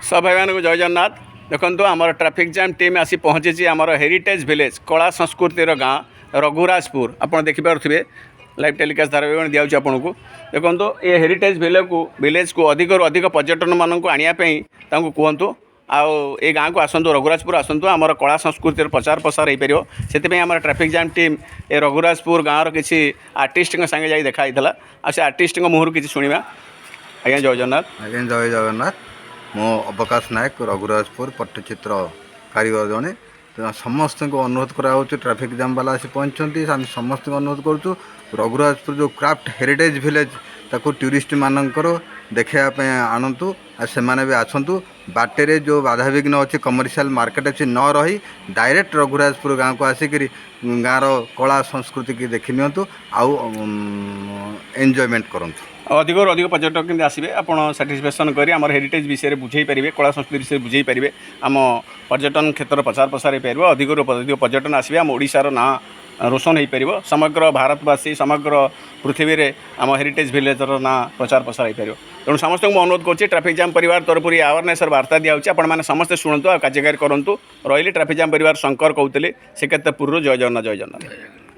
सब भाई मान को जय जगन्नाथ। देखो आमर ट्रैफिक जाम टीम आसी पहुँची आमर हेरिटेज विलेज कला संस्कृतिर गाँ रघुराजपुर आपड़ देखिपे लाइव टेलीकास्ट धारा दिया आपन को देखो ये हेरिटेज विलेज को अधिक अधिक पर्यटन मानक आने कहतु आउ ये गाँव को आसतु रघुराजपुर आसतु आमर कला संस्कृतिर प्रचार प्रसार हो पार से आम ट्रैफिक जाम टीम ए रघुराजपुर गाँव किसी आर्टिस्ट संगे जा देखाई से आर्टिस्ट मुहर किसी शुणा। आज्ञा जय जगन्नाथ। आज्ञा जय जगन्नाथ। मो अवकाश नायक रघुराजपुर पट्टचित्र कारीगर जड़े समस्त को अनुरोध कराऊँ ट्रैफिक जाम वाला आसी पहुँचती समस्त को अनुरोध करूँ रघुराजपुर जो क्राफ्ट हेरिटेज विलेज ताको टूरिस्ट मानकर देखापी आणतु से भी आसतु बाटेरे जो बाधा विघ्न अच्छे कमर्शियल मार्केट अच्छी न रही डायरेक्ट रघुराजपुर गाँव को आसिक गाँव कला संस्कृति की देखी नियंतु आउ एंजॉयमेंट करंतु। अधिक अधिक पर्यटक केमती आसवे आप साटिस्फैक्शन करें आम हेरिटेज विषय बुझे पारे कला संस्कृति विषय बुझे पारे आम पर्यटन क्षेत्र प्रचार प्रसार हो पार अधिक अधिक पर्यटन आसवे आम ओडिशार ना रोशन हो पार समग्र भारतवासी समग्र पृथ्वी में आम हेरिटेज विलेजर ना प्रचार प्रसार हो पार तेणु समस्त को अनुरोध करुँच ट्रैफिक जाम परिवार तरफ अवेयरनेस वार्ता दिखाई आपने समस्ते शुणु आ कार्यकारी करूँ रही ट्रैफिक जाम परिवार शंकर कहते श्रीक्षेत्रपुर जय जगन्नाथ जय जगन्नाथ।